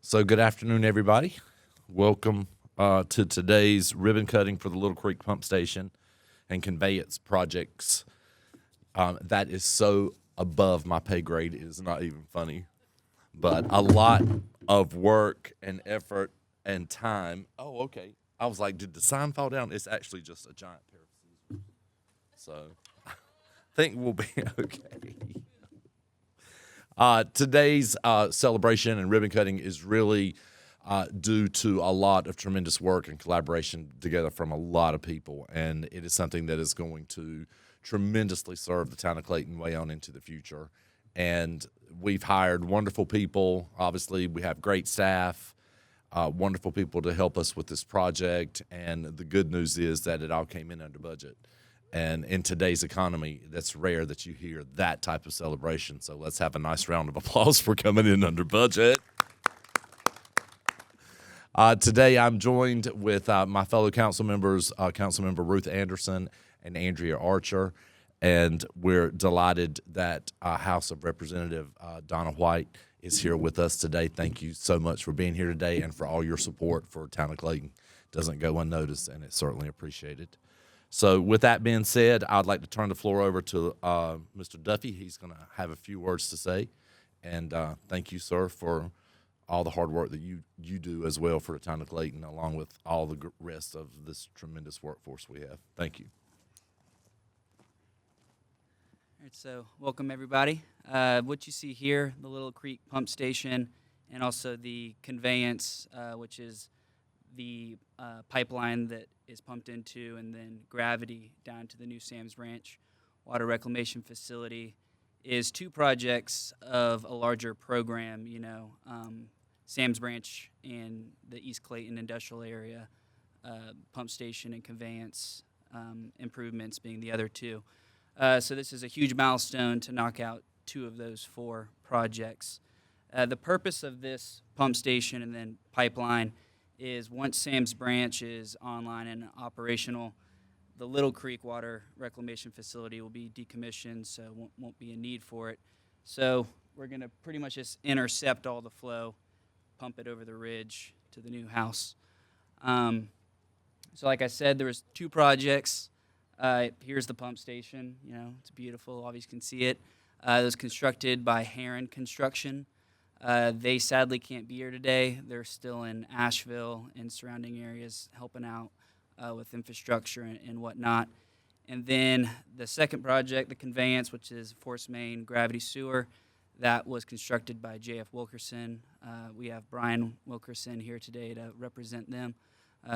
So, good afternoon, everybody. Welcome to today's ribbon cutting for the Little Creek Pump Station and conveyance projects. That is so above my pay grade, it is not even funny. But a lot of work and effort and time. Oh, okay. I was like, did the sign fall down? It's actually just a giant pair of scissors. So, I think we'll be okay. Today's celebration and ribbon cutting is really due to a lot of tremendous work and collaboration together from a lot of people, and it is something that is going to tremendously serve the town of Clayton way on into the future. And we've hired wonderful people. Obviously, we have great staff, wonderful people to help us with this project. And the good news is that it all came in under budget. And in today's economy, that's rare that you hear that type of celebration. So let's have a nice round of applause for coming in under budget. Today, I'm joined with my fellow council members, Councilmember Ruth Anderson and Andrea Archer, and we're delighted that House of Representative Donna White is here with us today. Thank you so much for being here today and for all your support for Town of Clayton. Doesn't go unnoticed, and it's certainly appreciated. So with that being said, I'd like to turn the floor over to Mr. Duffy. He's going to have a few words to say. And thank you, sir, for all the hard work that you do as well for the town of Clayton, along with all the rest of this tremendous workforce we have. Thank you. All right, so welcome everybody. What you see here, the Little Creek Pump Station, and also the conveyance, which is the pipeline that is pumped into, and then gravity down to the new Sam's Branch water reclamation facility, is two projects of a larger program. Sam's Branch and the East Clayton industrial area, pump station and conveyance improvements being the other two. So this is a huge milestone to knock out two of those four projects. The purpose of this pump station and then pipeline is once Sam's Branch is online and operational, the Little Creek Water Reclamation Facility will be decommissioned, so won't be a need for it. So we're going to pretty much just intercept all the flow, pump it over the ridge to the new house. So like I said, there was two projects. Here's the pump station. It's beautiful. Obviously, you can see it. It was constructed by Heron Construction. They sadly can't be here today. They're still in Asheville and surrounding areas helping out with infrastructure and whatnot. And then the second project, the conveyance, which is Force Main Gravity Sewer, that was constructed by J.F. Wilkerson. We have Brian Wilkerson here today to represent them.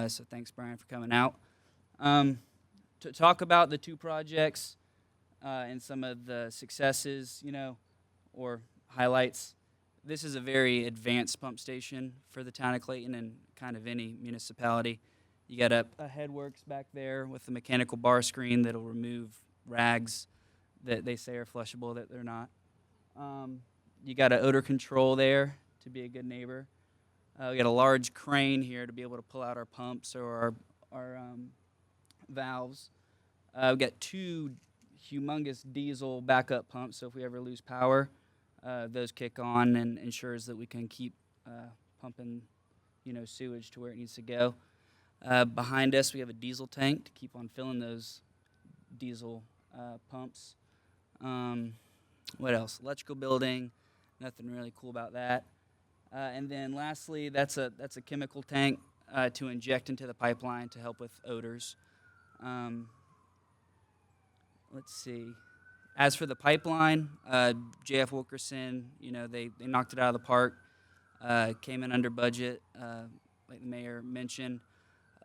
So thanks, Brian, for coming out. To talk about the two projects and some of the successes, or highlights. This is a very advanced pump station for the town of Clayton and kind of any municipality. You got a headworks back there with a mechanical bar screen that'll remove rags that they say are flushable that they're not. You got an odor control there to be a good neighbor. We got a large crane here to be able to pull out our pumps or our valves. We got two humongous diesel backup pumps, so if we ever lose power, those kick on and ensures that we can keep pumping, sewage to where it needs to go. Behind us, we have a diesel tank to keep on filling those diesel pumps. What else? Electrical building. Nothing really cool about that. And then lastly, that's a chemical tank to inject into the pipeline to help with odors. Let's see. As for the pipeline, J.F. Wilkerson, they knocked it out of the park, came in under budget, like the mayor mentioned,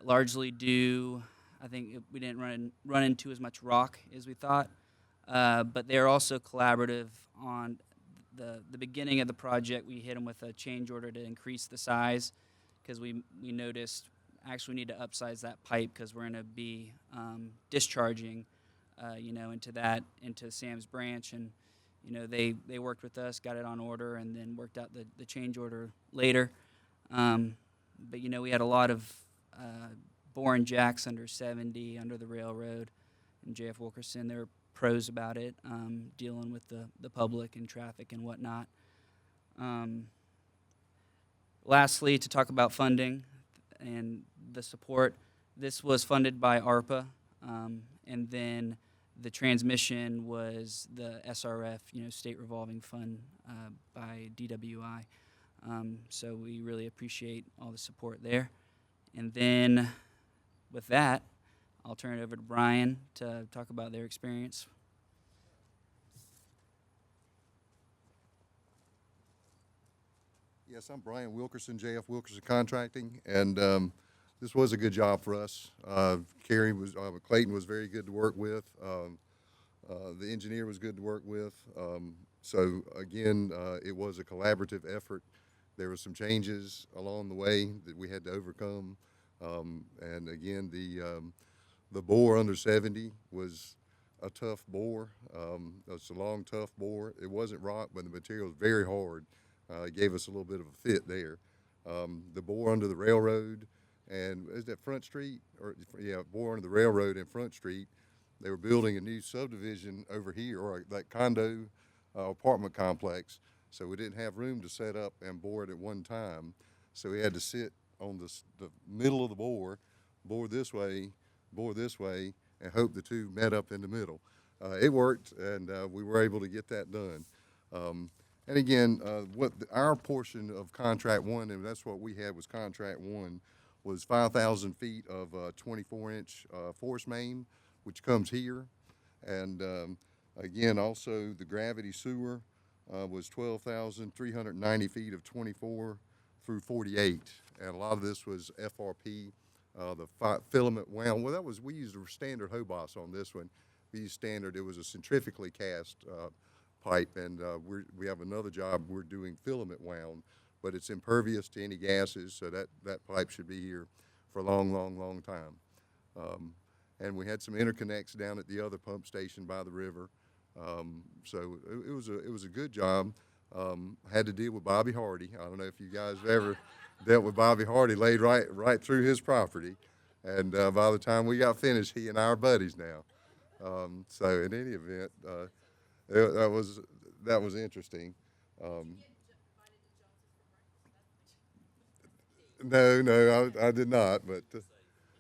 largely due, I think we didn't run into as much rock as we thought, but they're also collaborative on the beginning of the project. We hit them with a change order to increase the size because we noticed actually we need to upsize that pipe because we're going to be discharging into Sam's Branch, and they worked with us, got it on order, and then worked out the change order later. But we had a lot of boring jacks under 70 under the railroad, and J.F. Wilkerson, they were pros about it, dealing with the public and traffic and whatnot. lastly, to talk about funding and the support, this was funded by ARPA, and then the transmission was the SRF, State Revolving Fund by DWI. So we really appreciate all the support there. And then with that, I'll turn it over to Brian to talk about their experience. Yes, I'm Brian Wilkerson, JF Wilkerson Contracting, and this was a good job for us. Clayton was very good to work with. The engineer was good to work with. So again, it was a collaborative effort. There were some changes along the way that we had to overcome. And again, the bore under 70 was a tough bore. It's a long, tough bore. It wasn't rock, but the material was very hard. It gave us a little bit of a fit there. The bore under the railroad, and is that Front Street? Bore under the railroad and Front Street. They were building a new subdivision over here, or that condo apartment complex. So we didn't have room to set up and bore it at one time. So we had to sit on the middle of the bore this way, and hope the two met up in the middle. It worked, and we were able to get that done. And again, our portion of contract one, and that's what we had was contract one, was 5,000 feet of 24-inch force main, which comes here. And again, also the gravity sewer was 12,390 feet of 24 through 48. And a lot of this was FRP, the filament wound. Well, we used a standard Hobos on this one. We used standard, it was a centrifugally cast pipe, and we have another job we're doing filament wound, but it's impervious to any gases, so that pipe should be here for a long, long, long time. And we had some interconnects down at the other pump station by the river, so it was a good job. Had to deal with Bobby Hardy. I don't know if you guys have ever dealt with Bobby Hardy. Laid right through his property, and by the time we got finished, he and I are buddies now. So in any event, that was interesting. No, I did not, but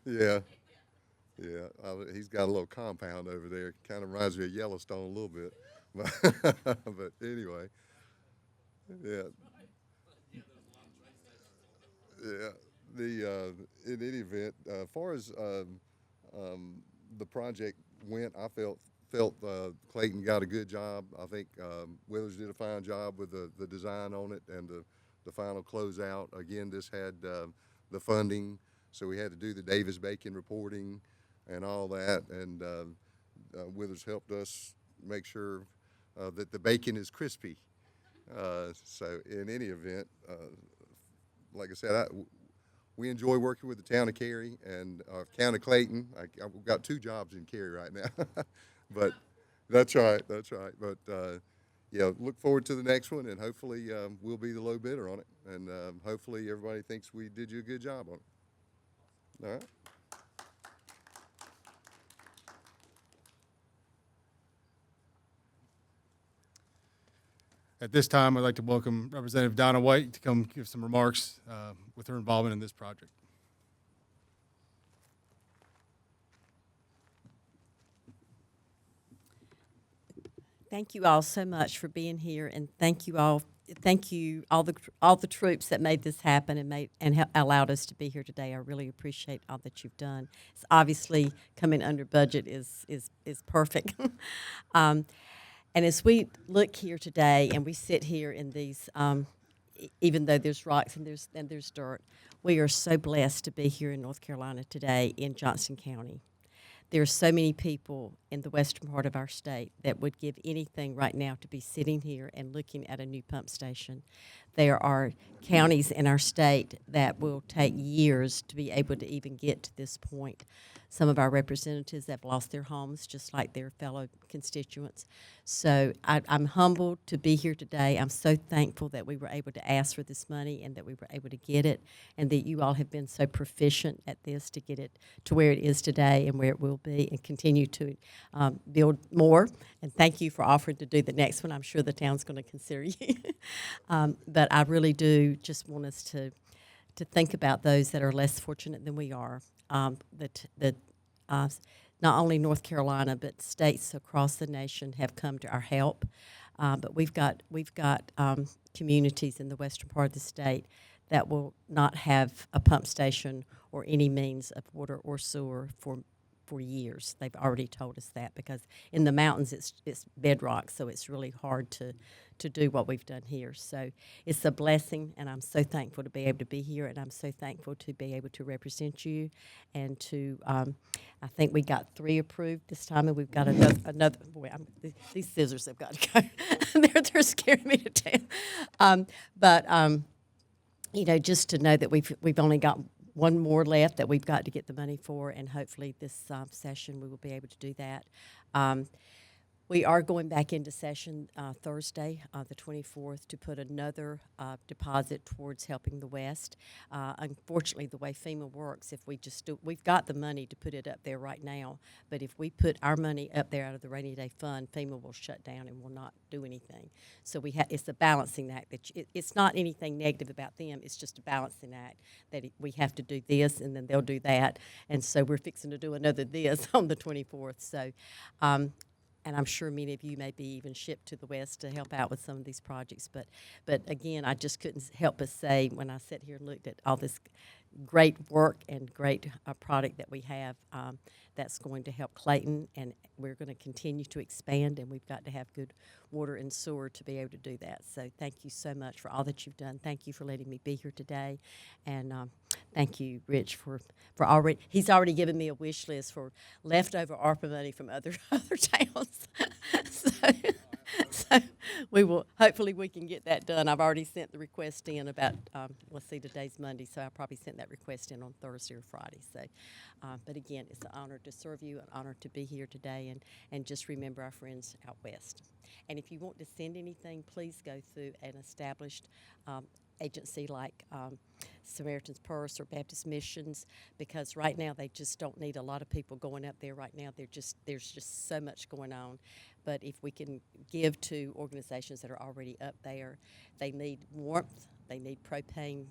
yeah, he's got a little compound over there. Kind of reminds me of Yellowstone a little bit, but anyway, yeah. In any event, as far as the project went, I felt Clayton got a good job. I think Withers did a fine job with the design on it and the final closeout. Again, this had the funding, so we had to do the Davis-Bacon reporting and all that, and Withers helped us make sure that the bacon is crispy. So in any event, like I said, we enjoy working with the town of Cary and County Clayton. I've got two jobs in Cary right now. But that's right. But look forward to the next one, and hopefully we'll be the low bidder on it, and hopefully everybody thinks we did you a good job on it. All right. At this time, I'd like to welcome Representative Donna White to come give some remarks with her involvement in this project. Thank you all so much for being here, and thank you all the troops that made this happen and allowed us to be here today. I really appreciate all that you've done. It's obviously coming under budget is perfect. And as we look here today, and we sit here in these, even though there's rocks and there's dirt, we are so blessed to be here in North Carolina today in Johnston County. There are so many people in the western part of our state that would give anything right now to be sitting here and looking at a new pump station. There are counties in our state that will take years to be able to even get to this point. Some of our representatives have lost their homes, just like their fellow constituents. So I'm humbled to be here today. I'm so thankful that we were able to ask for this money and that we were able to get it, and that you all have been so proficient at this to get it to where it is today and where it will be, and continue to build more. And thank you for offering to do the next one. I'm sure the town's going to consider you. But but I really do just want us to think about those that are less fortunate than we are. Not only North Carolina, but states across the nation have come to our help. But we've got communities in the western part of the state that will not have a pump station or any means of water or sewer for years. They've already told us that, because in the mountains it's bedrock, so it's really hard to do what we've done here. So it's a blessing, and I'm so thankful to be able to be here, and I'm so thankful to be able to represent you. And to I think we got 3 approved this time, and we've got another. Boy, these scissors have got to go. they're scaring me to death. Just to know that we've only got one more left that we've got to get the money for, and hopefully this session we will be able to do that. We are going back into session Thursday, the 24th, to put another deposit towards helping the West. Unfortunately, the way FEMA works, if we've got the money to put it up there right now, but if we put our money up there out of the rainy day fund, FEMA will shut down and will not do anything. So it's a balancing act. It's not anything negative about them. It's just a balancing act that we have to do this and then they'll do that. And so we're fixing to do another this on the 24th. So. And I'm sure many of you may be even shipped to the West to help out with some of these projects. But again, I just couldn't help but say, when I sat here and looked at all this great work and great product that we have, that's going to help Clayton, and we're going to continue to expand, and we've got to have good water and sewer to be able to do that. So thank you so much for all that you've done. Thank you for letting me be here today, and thank you, Rich, for already. He's already given me a wish list for leftover ARPA money from other towns. So we will, hopefully we can get that done. I've already sent the request in about, let's see, today's Monday, so I probably sent that request in on Thursday or Friday. So, but again, it's an honor to serve you, an honor to be here today, and just remember our friends out west. And if you want to send anything, please go through an established agency like Samaritan's Purse or Baptist Missions, because right now they just don't need a lot of people going up there right now. There's just so much going on. But if we can give to organizations that are already up there, they need warmth, they need propane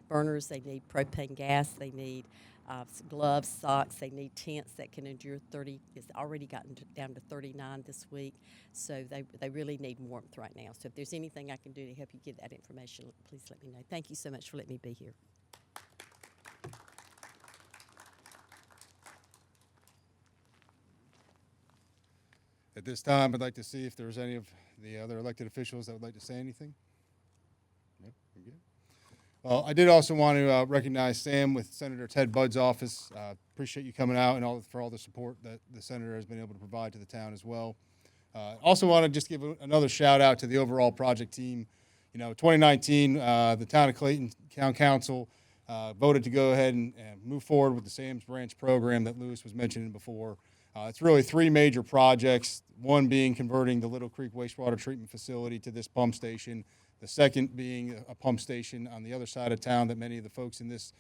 burners, they need propane gas, they need gloves, socks, they need tents that can endure 30. It's already gotten down to 39 this week, so they really need warmth right now. So if there's anything I can do to help you get that information, please let me know. Thank you so much for letting me be here. At this time, I'd like to see if there's any of the other elected officials that would like to say anything. No, we're good. Well, I did also want to recognize Sam with Senator Ted Budd's office. Appreciate you coming out and for all the support that the senator has been able to provide to the town as well. Also want to just give another shout out to the overall project team. 2019, the town of Clayton Town Council voted to go ahead and move forward with the Sam's Branch program that Lewis was mentioning before. It's really 3 major projects, one being converting the Little Creek wastewater treatment facility to this pump station, the second being a pump station on the other side of town that many of the folks in this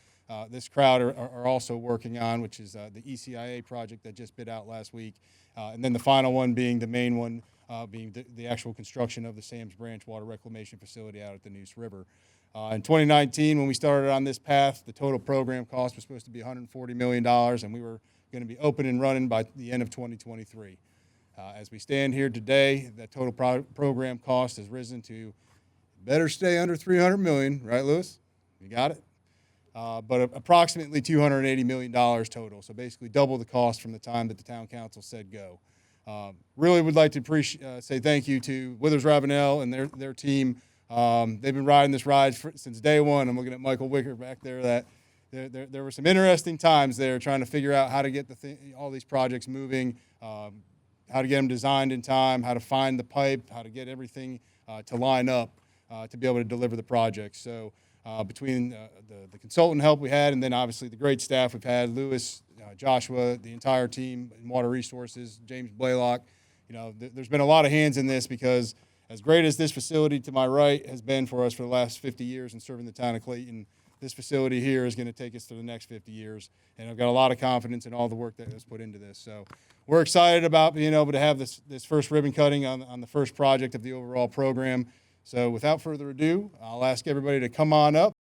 crowd are also working on, which is the ECIA project that just bid out last week, and then the final one being the main one, being the actual construction of the Sam's Branch water reclamation facility out at the Neuse River. In 2019, when we started on this path, the total program cost was supposed to be $140 million, and we were going to be open and running by the end of 2023. As we stand here today, that total program cost has risen to better stay under $300 million, right, Lewis? You got it? But approximately $280 million total, so basically double the cost from the time that the town council said go. Really would like to say thank you to Withers Ravenel and their team. They've been riding this ride since day one. I'm looking at Michael Wicker back there. That there were some interesting times there trying to figure out how to get all these projects moving, how to get them designed in time, how to find the pipe, how to get everything to line up to be able to deliver the project. So between the consultant help we had, and then obviously the great staff we've had, Lewis, Joshua, the entire team in Water Resources, James Blaylock, there's been a lot of hands in this, because as great as this facility to my right has been for us for the last 50 years in serving the town of Clayton, this facility here is going to take us to the next 50 years. And I've got a lot of confidence in all the work that was put into this. So we're excited about being able to have this first ribbon cutting on the first project of the overall program. So without further ado, I'll ask everybody to come on up.